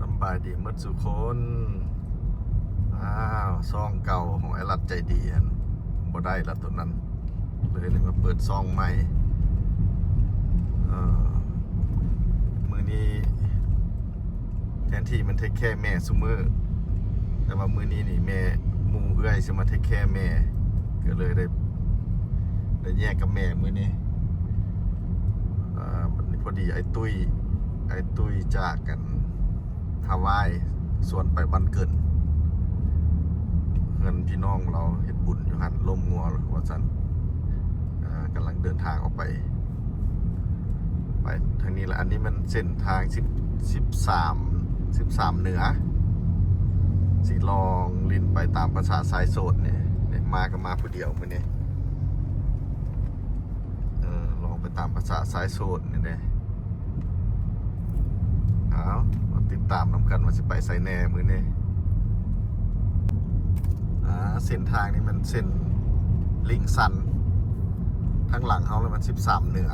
สบายดีหมดสุคนอ้าวซองเก่าของไอ้รัดใจดีบ่ได้ละตัวนั้นเลยมาเปิดซองใหม่มือนี้แทนที่มันเทคแค่แม่ซุมือแต่ว่ามือนี้นี่แม่มูเอื้อยจะมาเทคแค่แม่ก็เลยได้แยกกับแม่มือนี้พอดีไอ้ตุ้ยจากกันฮาวายส่วนไปบ้านเกินเงินพี่น้องเราเห็ดบุญอยู่หันล่มงัวว่าสันกำลังเดินทางออกไปทางนี้แหละอันนี้มันเส้นทาง13เหนือสิลองลินไปตามภาษาสายโสดเนี่ยมาก็มาผู้เดียวมือนี้ลองไปตามภาษาสายโสดเนี่ยเอาติดตามน้ำกันว่าจะไปไซแน่มือนี้เส้นทางนี้มันเส้นลิงซันทางหลังเขาเลยมัน13เหนือ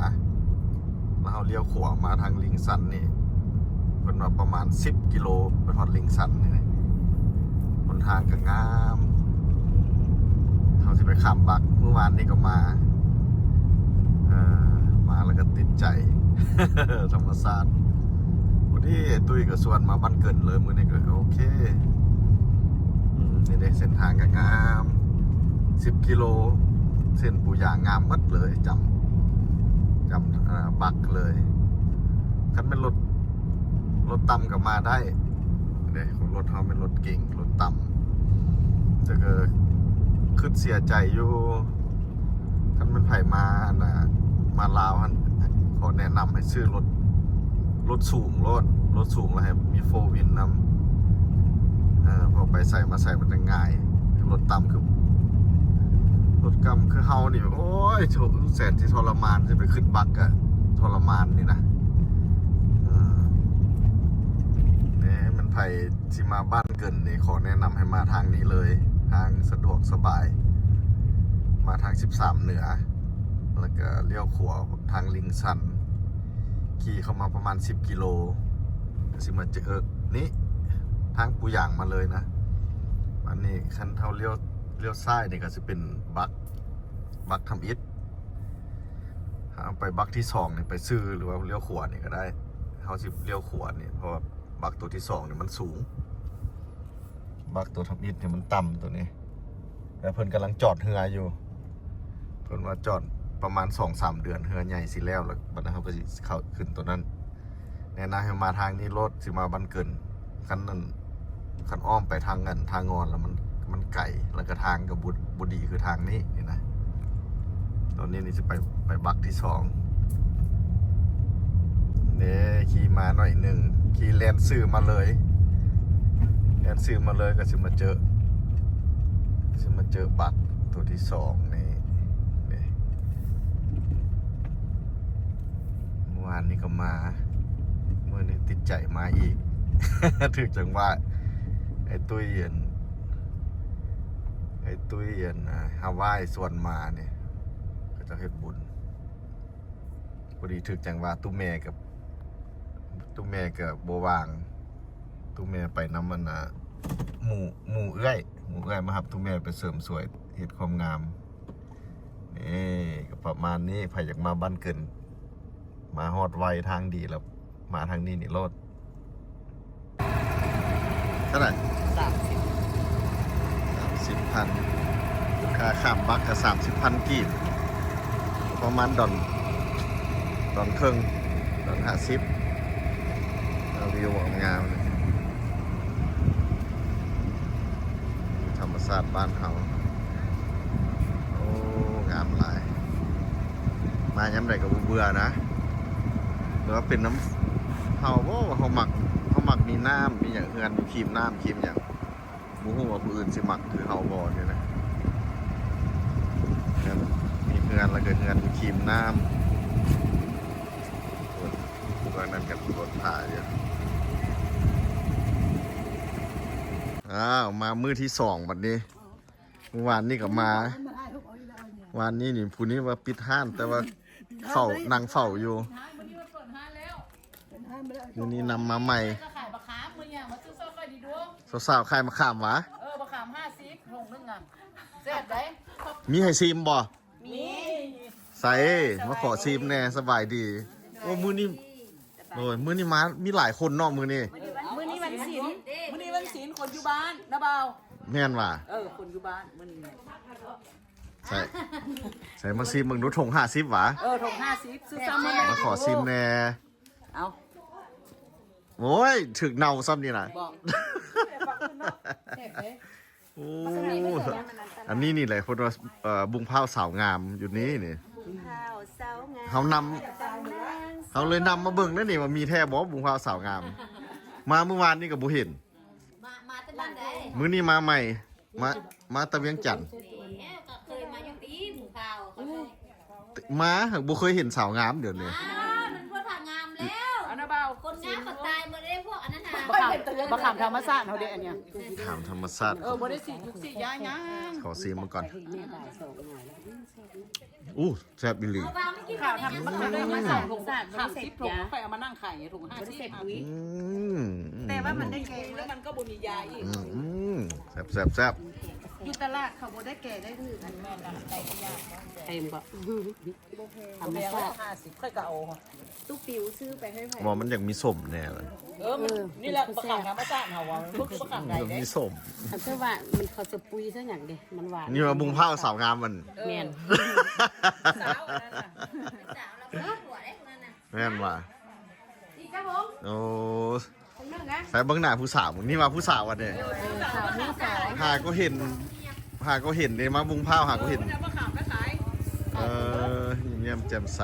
แล้วเขาเลี้ยวขวามาทางลิงซันนี่เป็นมาประมาณ10กิโลไปทอดลิงซันนี่บนทางก็งามเขาจะไปข้ามบักเมื่อวานนี้ก็มาแล้วก็ติดใจ ธรรมศาสตร์วันที่ตุ้ยกับส่วนมาบ้านเกินเลยมือนี้ก็โอเคนี่ได้เส้นทางก็งาม10กิโลเส้นปูยางงามมัดเลยจำบักเลยคันเป็นรถต่ำกับมาได้เนี่ยของรถเขาเป็นรถเก่งรถต่ำจะก็ขึ้นเสียใจอยู่คันเป็นไผ่มาลาวขอแนะนำให้ซื้อรถสูงรถสูงแล้วให้มีโฟวินนำพอไปใส่มาใส่มันจะง่ายรถต่ำคือรถกำคือเฮานี่โอ้ยแสนที่ทรมานจะไปขึ้นบักอะทรมานนี่นะเนี่ยมันไผ่ที่มาบ้านเกินนี่ขอแนะนำให้มาทางนี้เลยทางสะดวกสบายมาทาง13เหนือแล้วก็เลี้ยวขวาทางลิงซันขี่เข้ามาประมาณ10กิโลสิมาเจอนี่ทางปูย่างมาเลยนะอันนี้คันเท่าเลี้ยวซ้ายนี่ก็จะเป็นบักทำอิฐไปบักที่2นี่ไปซื้อหรือว่าเลี้ยวขวานี่ก็ได้เขาสิเลี้ยวขวานี่เพราะว่าบักตัวที่2นี่มันสูงบักตัวทำอิฐเนี่ยมันต่ำตัวนี้แต่เพิ่นกำลังจอดเรืออยู่เพิ่นว่าจอดประมาณ 2-3 เดือนเรือใหญ่สิแล้วบัดนั้นเขาก็สิเข้าขึ้นตัวนั้นแนะนำให้มาทางนี้รถสิมาบ้านเกินคันอ้อมไปทางทางงอนแล้วมันไก่แล้วก็ทางกับบุดีคือทางนี้นี่นะตอนนี้นี่จะไปบักที่2เนี่ยขี่มาหน่อยหนึ่งขี่แลนซื้อมาเลยก็จะมาเจอบักตัวที่2นี่เมื่อวานนี้ก็มาเมื่อนี้ติดใจมาอีก ถึงจังว่าไอ้ตุ้ยฮาวายส่วนมาเนี่ยก็จะเฮ็ดบุญพอดีถึงจังว่าตุ้แม่กับโบวางตุ้แม่ไปน้ำมันหมู่เอื้อยมาครับตุ้แม่ไปเสริมสวยเฮ็ดความงามนี่ก็ประมาณนี้ใครอยากมาบ้านเกินมาฮอดไวทางดีแล้วมาทางนี้นี่รถเท่าไหร่30,000ค่าข้ามบักก็30,000กีบประมาณดอนครึ่งดอน50วิวงามเลยธรรมชาติบ้านเขาโอ้งามหลายมาย้ำใดกับเบื่อนะหรือว่าเป็นน้ำเขาหมักมีน้ำมีอย่างเฮือนมีครีมน้ำครีมอย่างบูฮู้ว่าผู้อื่นสิหมักคือเฮาบอเนี่ยนะมีเฮือนแล้วก็เฮือนมีครีมน้ำตัวนั้นกับรถผ่าเยอะมามื้อที่2บัดนี้เมื่อวานนี่ก็มาวันนี้นี่ผู้นี้ว่าปิดห้านแต่ว่านั่งเฝ้าอยู่มื้อนี้นำมาใหม่ ก็ขายปลาคาร์ฟมื้อ เนี่ยมาซื้อซอยดีดู สาวๆใครมาขามวะ มะขาม50ถุงนึงอ่ะแซ่บได้ มีให้ซิมบ่ มี ใส่มาขอซิมแน่สบายดีโอ้มื้อนี้โอ้ยมื้อนี้มามีหลายคนเนาะมื้อนี้ มื้อนี้วันศีลคนอยู่บ้านนะเบา แม่นว่ะ คนอยู่บ้านมื้อนี้ ใส่มาซิมมึงดูถง50หวะ ถุง50ซื้อซ้ำมา มาขอซิมแน่ เอา โอ้ยถึกเนาซ้ำนี่น่ะ บอก โอ้อันนี้นี่แหละคนว่าบุงพร้าวสาวงามอยู่นี้นี่ ข้าวเสาไง เขานำเขาเลยนำมาเบิ่งนั่นนี่ว่ามีแท้บ่บุงพร้าวสาวงาม มาเมื่อวานนี่ก็บ่เห็น มาตลาดได้ มื้อนี้มาใหม่ มาตะเวียงจันทน์ เนี่ยก็เคยมาอยู่ตีหมูข้าวเขาเคย มาบ่เคยเห็นสาวงามเดี๋ยวนี้ มันพวกผ่างามแล้ว เอานะเบา คนงามก็ตายหมดเลยพวกอันนั้นน่ะ มะขามธรรมชาติเฮาเด้อันเนี้ย ถามธรรมชาติ บ่ได้สียุกสียาหยัง ขอซิมมาก่อนอู้แซ่บอีหลี เอาวางไม่กิน ข้าว เลย ทำมะขามได้มาใส่ถุง30ถุงไปเอามานั่งขายถุง50 อืม แต่ว่ามันได้แกงแล้วมันก็บ่มียาอีก อืมแซ่บ อยู่ตลาดเขาบ่ได้แก่ได้ถืออันแม่นใจก็ยากเต็มก็ธรรมชาติ50ค่อยก็เอา ตู้ปิวซื้อไปให้ไผ่ ว่ามันอยากมีสมแน่เลย นี่แหละมะขามธรรมชาติเฮาว่ามันบ่คือมะขามใด มัน เด้ มีสม เพื่อว่ามันเขาจะปุยซะอย่างเดียมันหวาน นี่ว่าบุงพร้าวสาวงามมัน แม่น สาวอันนั้นน่ะ สาวเราเพิ่งหัวได้คนนั้นน่ะ แม่นว่ะ ดีครับผม โอ้ คนนึงนะ ใส่เบิ้งหน้าผู้สาวมึงนี่มาผู้สาววันเนี่ย สาวนี่สาว หาก็เห็นเนี่ยมาบุงพร้าวหาก็เห็น มะขามก็ขาย เยี่ยมแจ่มใส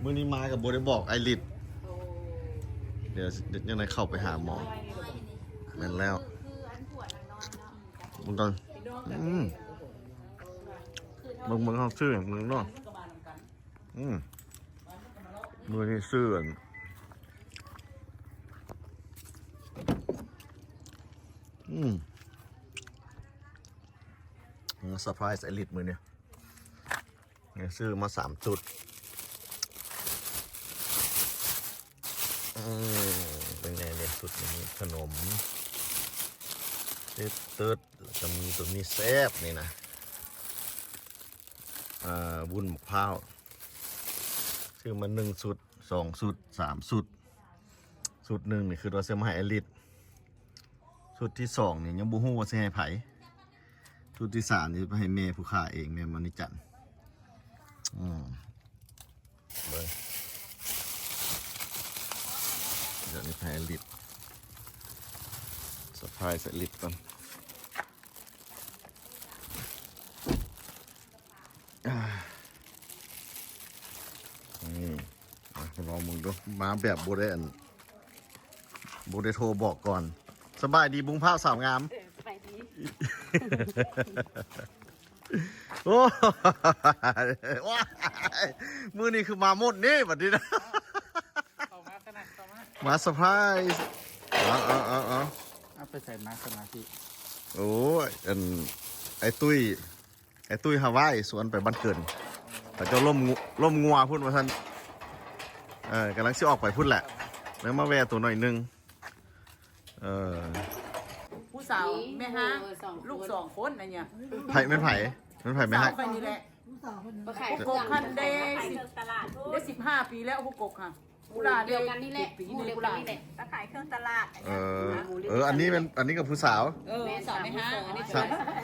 มื้อนี้มากับโบได้บอกไอริดเดี๋ยวยังไงเข้าไปหาหมอแม่นแล้วมึงก่อนมึงเขาซื้ออย่างมึงเนาะมือนี่ซื้ออันเซอร์ไพรส์ไอริดมือเนี่ยซื้อมา3 จุดเป็นไงเนี่ยจุดนี้ขนมตืดแล้วก็มีตัวนี้แซ่บนี่นะวุ้นมะพร้าวซื้อมา1 สุด2 สุด3 สุดสุดหนึ่งนี่คือเราซื้อมาให้ไอริดสุดที่2นี่ยังบูฮู้ว่าจะให้ไผสุดที่3นี่ไปให้แม่ผู้ค้าเองแม่มานิจันเบิ่งเดี๋ยวนี้ให้ลิดสะพายใส่ลิดก่อนลองมึงดูมาแบบโบได้โบได้โทรบอกก่อนสบายดีบุ้งผ้าสาวงาม ไปดี โอ้ว้ามือนี่คือมาหมดนี่แบบนี้นะ ต่อมาขนาดต่อมา มาเซอร์ไพรส์เอาไปใส่มาสมาธิ โอ้ยไอ้ตุ้ยฮาวายสวนไปบ้านเกินแต่เจ้าล่มงัวพูดมาท่านกำลังซิออกไปพูดแหละแล้วมาแวะตัวหน่อยนึงผู้สาวแม่ฮะลูก2 คนอันเนี้ย ไผ่ไม่ไผ่ไม่ สา ให้ วคนนี้แหละ มาขาย ผู้กกคันได้15 ปีแล้วผู้กกค่ะผู้ลา เดียวกันนี่แหละ ปี หมู่ นี่ เดียว ผู้ กัน ลา นี่แหละ ตะขายเครื่องตลาด อันนี้กับผู้สาว สาวแม่ฮะอันนี้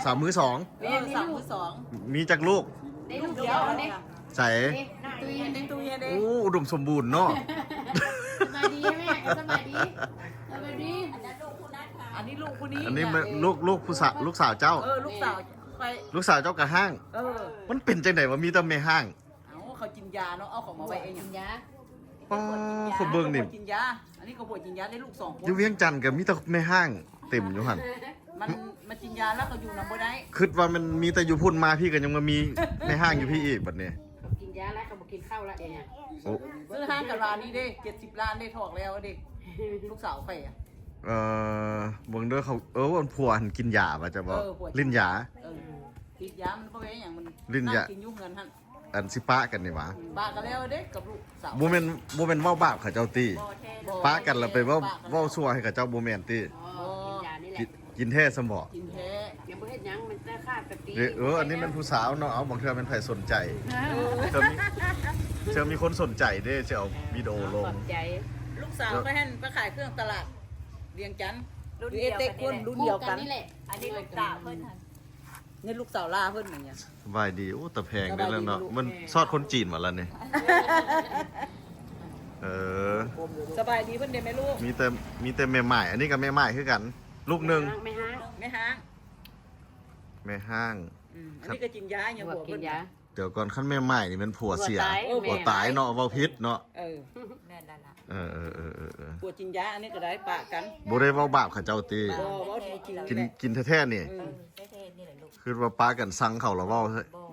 สาวมือ2 สาวมือ2 มีจากลูก ได้ลูกเดียวเด็ก ใส่ ตุยเด็ก ตู้เย็นเด้ โอ้อุดมสมบูรณ์เนาะ สบายดีแม่สบายดีสบายดี อันนี้ลูกคนนี้ อันนี้ลูกผู้สาวลูกสาวเจ้า ลูกสาวไป ลูกสาวเจ้ากระห้าง มันเป็นจังไหนว่ามีแต่แม่ห้าง เขากินยาเนาะเอาของมาไว้เอง กินยา ป้าเขาเบิ่งนี่ กินยาอันนี้เขาปวดกินยาได้ลูก2 คน อยู่เวียงจันทน์กับมีแต่แม่ห้างเต็มอยู่หัน มันกินยาแล้วเขาอยู่นำบ่ได้ คิดว่ามันมีแต่อยู่พุ่นมาพี่ก็ยังมามีแม่ห้างอยู่พี่อีกบัดนี้ กินยาแล้วเขาบอกกินข้าวแล้วเนี่ย โอ้ ซื้อห้างกับร้านนี้เด้70 ล้านได้ถอกแล้วเด้ลูกสาวไปอ่ะ เบิ่งเด้อเขาวันผัวหันกินยาป่ะจะบอก ผัว ลิ้นยา ติดยามันเพราะว่าอย่างมัน ลิ้นยา กินยุ่งเงินหั่น อันสิปะกันนี่หวะ ปากกันแล้วเด็กกับลูกสาว บ่แม่นเว้าบาปเขาเจ้าตี้ปะกันแล้วไปเว้าชั่วให้เขาเจ้าบ่แม่นตี้ อ๋อกินยานี่แหละ กินแท้ซะบ่ กินแท้ ยังบ่เฮ็ดหยังมันได้ค่าปกติ อันนี้มันผู้สาวเนาะเอาบางเทื่อเป็นไผสนใจเธอมีคนสนใจเด้จะเอาวิดีโอล ข ง อบใจ ลูกสาวก็ให้ไปขายเครื่องตลาดเวียงจันทร์รุ่นเด็กคนรุ่นเดียวกัน นี่แหละ อันนี้ลูกสาวเพิ่นหั่น นี่ลูกสาวล่าเพิ่นอย่างเงี้ย สบายดีโอ้แต่แพงได้แล้วเนาะมันซอดคนจีนมาแล้วนี่สบายดีเพิ่นเด้ไหมลูก มีแต่แม่ใหม่อันนี้กับแม่ใหม่คือกัน ลูกหนึง ไม่ฮะ ไม่ห้าง แม่ห้าง อันนี้ก็กินยาอย่าง หัว หัว กิ เพิ่ น น ยา เดี๋ยวก่อนขั้นแม่ใหม่นี่มันผัวเสีย ผัวตาย ผัวตายเนาะเว้าพิษเนาะ แม่นั่นล่ะ เออ ปวดกินยาอันนี้ก็ได้ปะกัน บ่ได้เว้าบาปเขาเจ้าตี บ่ว่าจริง กินแท้ๆนี่ เท่ๆนี่แหละลูก คือว่าป้ากันสั่งเขาแล้วเว้า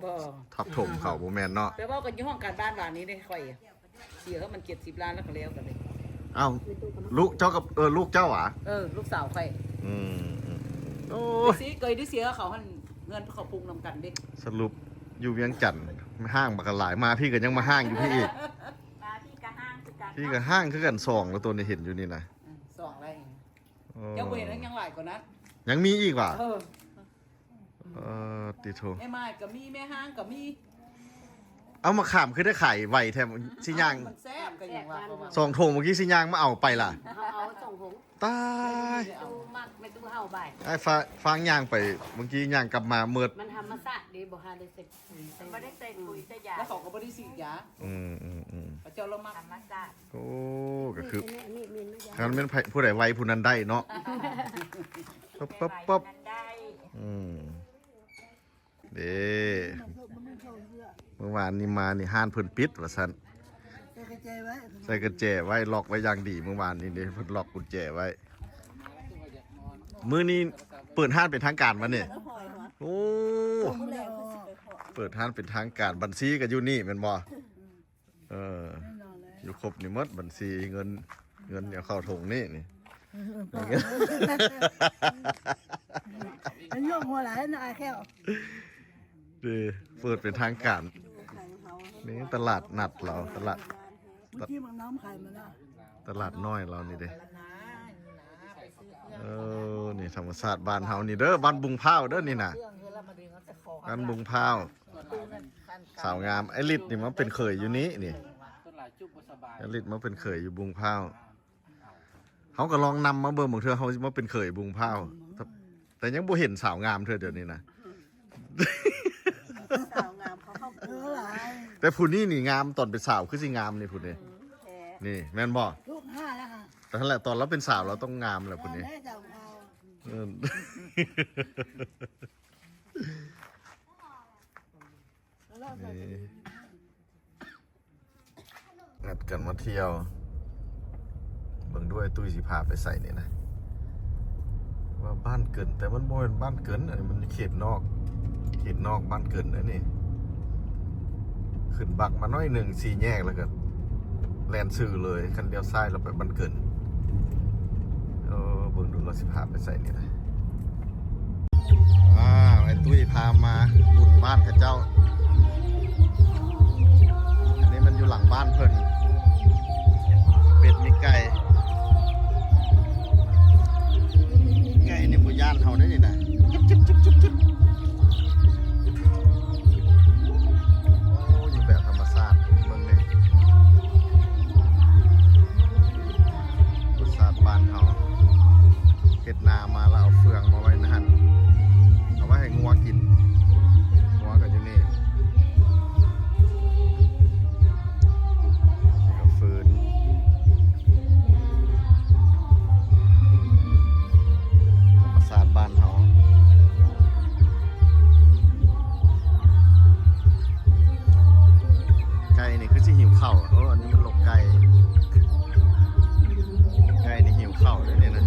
บ่ ทับถมเขาบ่แม่นเนาะ แปลว่ากันอยู่ห้องการบ้านบ้านนี้ได้ค่อยเสียเขามัน70 ล้านแล้วก็แล้วกันเลย เอ้าลูกเจ้ากับลูกเจ้าหรอ ลูกสาวค่อย โอ้ สิเคยได้เสียเขาหันเงินเขาปรุงนำกันเด้ สรุปอยู่เวียงจันทน์ห้างบักหลายมาพี่ก็ยังมาห้างอยู่พี่อีก มาพี่กะห้างคือกัน พี่ก็ห้างคือกันสองแล้วตัวนี้เห็นอยู่นี่นะ สองอะไรยังเว้นแล้วยังหลายกว่านั้น ยังมีอีกว่ะติโท ไอ้ไม้ก็มีแม่ห้างก็มี เอามาขามคือได้ไข่ไวแถมสิยาง มันแซ่บกันอย่างว่าประมาณ สองโถงเมื่อกี้สิยางมาเอาไปล่ะ เอาส่งหง ตาย ดูมักไปดูเฮาบ่าย ไอ้ฟางยางไปเมื่อกี้ยางกลับมาเมิด มันทำมาสะดีบ่ฮาได้เสร็จ บ่ได้ใส่ปุ๋ยใส่ยา แล้วเขาก็บ่ได้ฉีดยา พระเจ้าเรามา ธรรมชาติ โอ้ก็คือ นี่มีไม่ยา คันเป็นผู้ใดไวผู้นั้นได้เนาะปั๊บ นั้นได้ เด้เมื่อวานนี้มานี่ห้านเพิ่นปิดว่าซั่นใส่กุญแจไว้ล็อกไว้อย่างดีเมื่อวานนี้เด้เพิ่นล็อกกุญแจไว้มื้อนี้เปิดห้านเป็นทางการวะเนี่ยโอ้เปิดห้านเป็นทางการบัญชีก็อยู่นี่แม่นบ่อยู่ครบนี่หมดบัญชีเงินเนี่ยเข้าถุงนี่นี่ มันยกหัวไหลนายแค่ ดีเปิดเป็นทางการนี่ตลาดนัดเราตลาด เมื่อกี้มันน้ำไข่มาแล้ว ตลาดน้อยเรานี่เด้นี่ธรรมศาสตร์บ้านเฮานี่เด้อบ้านบุงพร้าวเด้อนี่น่ะบ้านบุงพร้าวสาวงามไอริดนี่มันเป็นเขยอยู่นี้นี่ไอริดมันเป็นเขยอยู่บุงพร้าวเขาก็ลองนำมาเบิ่งบางเทื่อเขามาเป็นเขยบุงพร้าวแต่ยังบ่เห็นสาวงามเธอเดี๋ยวนี้นะ สาวงามเขาเข้าเออหลาย แต่ผู้นี้นี่งามตอนเป็นสาวคือสิงามนี่ผู้นี้นี่แม่นบ่ ลูก5แล้วค่ะ แต่นั่นแหละตอนเราเป็นสาวเราต้องงามแหละผู้นี้ แม่เจ้าเอา งัดกันมาเที่ยวเบิ่งด้วยตุ้ยสิพาไปใส่เนี่ยนะว่าบ้านเกินแต่มันบ่เป็นบ้านเกินอันนี้มันเขตนอกบ้านเกินนะนี่ขึ้นบักมาน้อยหนึ่งสี่แยกแล้วก็แลนซื่อเลยคันเดียวซ้ายเราไปบ้านเกินเบิ่งดูเราสิพาไปใส่เนี่ยนะไอ้ตุ้ยพามาบุญบ้านข้าเจ้าอันนี้มันอยู่หลังบ้านเพิ่นเป็ดมีไก่ในหมู่ย่านเขาได้นี่นะจุ๊บโอ้อยู่แบบธรรมชาติเมืองนี้ธรรมชาติบ้านเขาเฮ็ดนามาแล้วเอาเฟืองมาไว้นะฮั่นเอาไว้ให้งัวกินงัวกันอยู่นี่ก็ฟืนศาสตร์บ้านเขาไก่นี่คือสิหิวข้าวอันนี้มันหลกไก่นี่หิวข้าวเลยเนี่ยนะ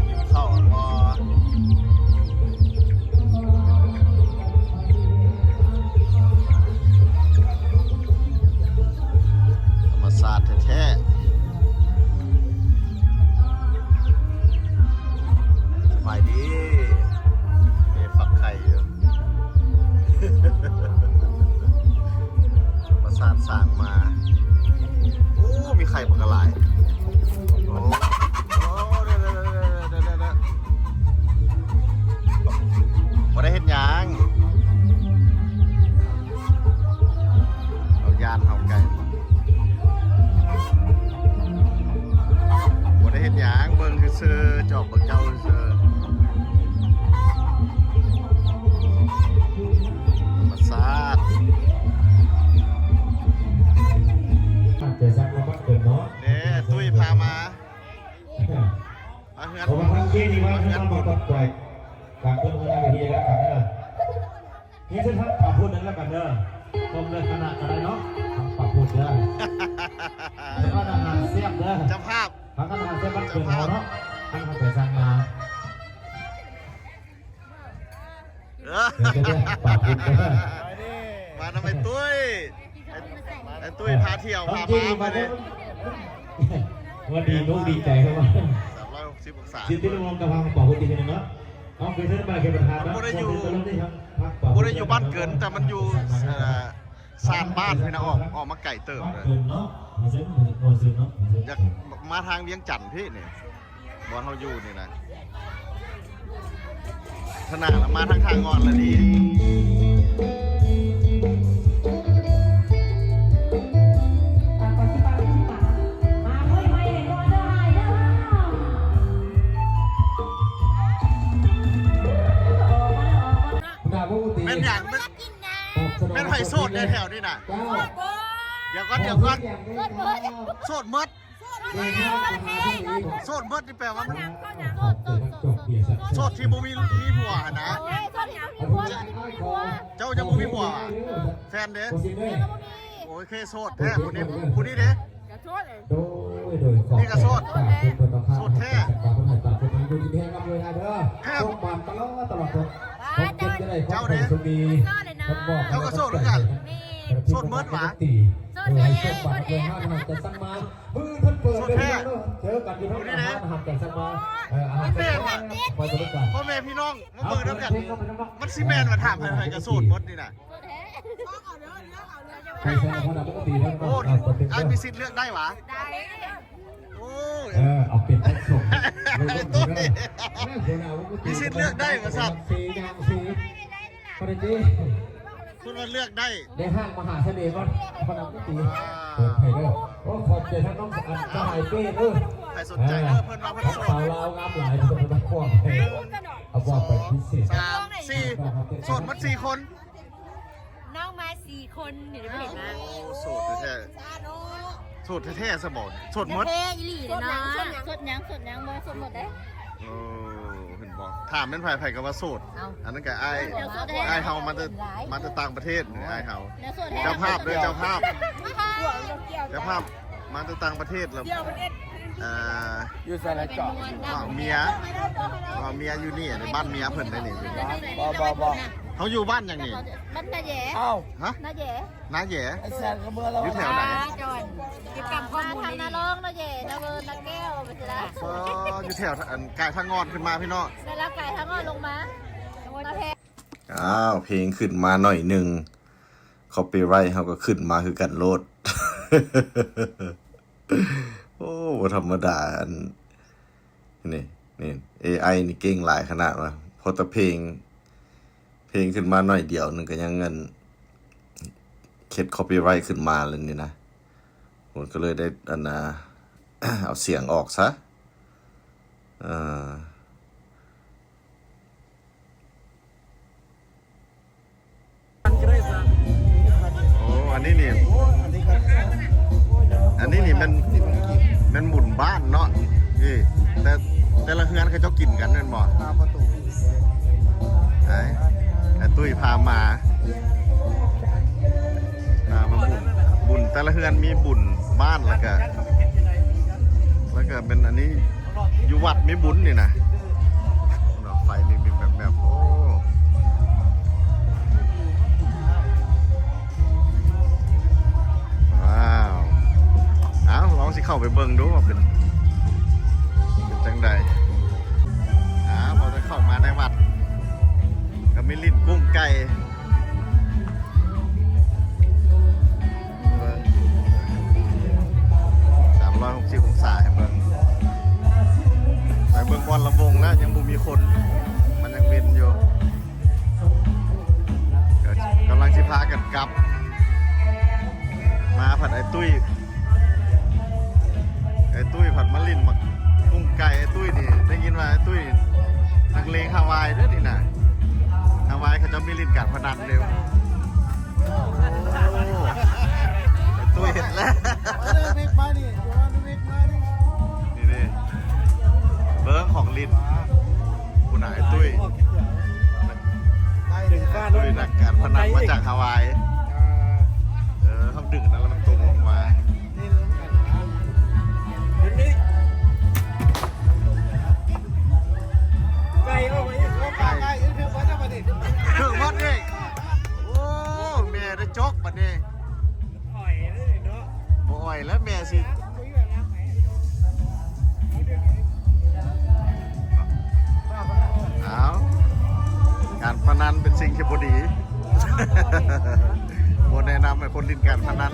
หิวข้าวพอธรรมศาสตร์แท้ๆ ปล่อยการเพิ่มเงินไปทีแล้วกันเด้อนี่เส้นทางปรับพูดนั้นแล้วกันเด้อตรงเลยขนาดอะไรเนาะทำปรับพูดเด้อแล้วก็อาหารเสียบเด้อ เจ้าภาพ ทางอาหารเสียบมันเกินเขาเนาะทางเขาไปสั่งมา เออ เดี๋ยวปรับพูดเด้อ มาทำไมตุ้ยไอ้ตุ้ยพาเที่ยวพา จริง มา มา เล เด้ ย วันดีลูกดีใจครับว่า 360 องศา สิทธิลงกระพังปอกคนดีกันเนาะเอาไปเส้นมาเก็บประธานเนาะ บ่ได้อยู่บ้านเกินแต่มันอยู่ซานบ้านพี่นะออกมาไก่เติมเลย เนาะมาเส้นโอนซื้อเนาะ อยากมาทางเวียงจันทน์พี่นี่บอลเขาอยู่นี่นะขนาดมาทางงอนเลยดีแม่นอย่างแม่นไผ่โสดในแถวนี่นะเดี๋ยวก่อนโสดมดโสดมดนี่แปลว่าโสดที่บ่มีผัวนะเจ้าจะบ่มีผัวแฟนเด้โอ้ยเคโสดแท้คนนี้เด้นี่ก็โสดโสดแท้เจ้าเด้เจ้าก็โสดเหมือนกันโสดมดหวะโสดแท้เจอกันที่ห้องอาหารหันแต่สมาพ่อแม่พี่น้องมาเบิ่งด้วยกันมันซีแมนมาถามใครๆก็โสดมดนี่นะโอ้ไอ้มีสิทธิ์เลือกได้หวะโอ้เอาเป็นแท็กส่ง มีสิทธิ์เลือกได้มาสัตว์ สีพอดี คุณมาเลือกได้ ได้ห้างมหาเสน่ห์ก่อนพนักตีเปิดไผ่ด้วยโอ้ขอบใจท่านน้องสะอาดสายเป้เด้อ ใครสนใจเพิ่นมาเพิ่นโสด สาวลาวงามหลายคนมาคว้างเพลงเอาบอกไปพิเศษ 3 4โสดมด4 คน น้องมา4 คนเดี๋ยวไม่เห็นนะ โอ้โสดแท้ๆโสดแท้ๆสมองโสดมด เท่อีหลีเลยนะสดยังบ่สดหมดเลย โอ้เห็นบอกถามเป็นไผ่ก็ว่าโสดอันนั้นก็ไอ้เฮามาจะต่างประเทศไอ้เฮาเจ้าภาพด้วยเจ้าภาพมาจะต่างประเทศแล้วอยู่สารจอด เมียอยู่นี่ในบ้านเมียเพิ่นได้นี่ บ่ เขาอยู่บ้านอย่างนี้ บ้านนาแย่ เอ้า ฮะ นาแย่ น้าแย่ ไอ้แซนก็เมื่อเรา อยู่แถวไหน จอนเก็บกำข้อมูลทางนาลองนาแย่นาเวิร์นนาแก้วไปสิละ อยู่แถวกายทางงอนขึ้นมาพี่น้อง ได้รับไก่ทั้งอ้อลงมานาแพ อ้าวเพลงขึ้นมาหน่อยหนึ่งคอปปี้ไรท์เขาก็ขึ้นมาคือกันโลด โอ้บ่ธรรมดาอันนี่ AI นี่เก่งหลายขนาดว่าพอแต่เพลงขึ้นมาหน่อยเดียวนึงก็ยังเงินเข็ดคอปปี้ไรท์ขึ้นมาเลยนี่นะผมก็เลยได้อันเอาเสียงออกซะโอ้อันนี้นี่มันหมุนบ้านเนาะนี่แต่ละเฮือนเขาเจ้ากินกันนั่นบ่ประตูไอ้ตุ้ยพามาบุญแต่ละเฮือนมีบุญบ้านแล้วก็เป็นอันนี้อยู่วัดมีบุญนี่นะไฟมีแบบโอ้ว้าวลองสิเข้าไปเบิ่งดูว่าเป็นจังใดพอจะเข้ามาในวัดก็มีลิ้นกุ้งไก่360 องศาให้เบิ่งไปเบิ่งบอลระวงแล้วยังบ่มีคนมันยังเว้นอยู่กำลังสิพากันกลับมาผัดไอ้ตุ้ยผัดมะลินมากุ้งไก่ไอ้ตุ้ยนี่ได้ยินว่าไอ้ตุ้ยนักเลงฮาวายด้วยนี่นะฮาวายเขาจะมีลินการพนันเร็วไอ้ตุ้ยเห็นแล้วนี่เบิ้งของลินคุณ หนาไอ้ตุ้ย ดึงฟ้า ตุ้ยนักการพนันมาจากฮาวายเขาดึงนั้นแล้วมันตรงลงมา นี่ไก่ออกมาอีกไก่คือว่าจะมาดิ เครื่องวัดนี่โอ้แม่ได้จกบัดนี้ อ่อยเลยเนาะ บ่อ่อยแล้วแม่สิเอาการพนันเป็นสิ่งที่บ่ดี บ่แนะนำให้คนเล่นการพนัน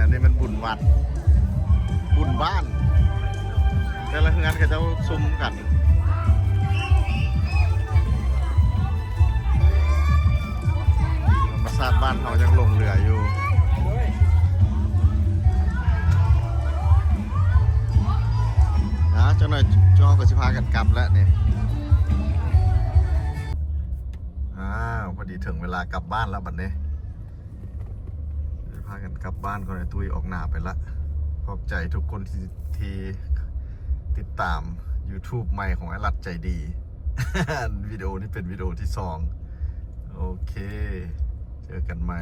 อันนี้มันบุญวัด บุญบ้าน แต่ละงานก็จะซุ่มกันธรรมชาติบ้านเขายังลงเรืออยู่นะเจ้าหน่อยจ้อกับสิพากันกลับแล้วเนี่ยพอดีถึงเวลากลับบ้านแล้วบัดนี้พากันกลับบ้านก็เลยตุ้ยออกหน้าไปละขอบใจทุกคนที่ติดตาม YouTube ใหม่ของไอรัดใจดี วิดีโอนี้เป็นวิดีโอที่2โอเค เจอกันใหม่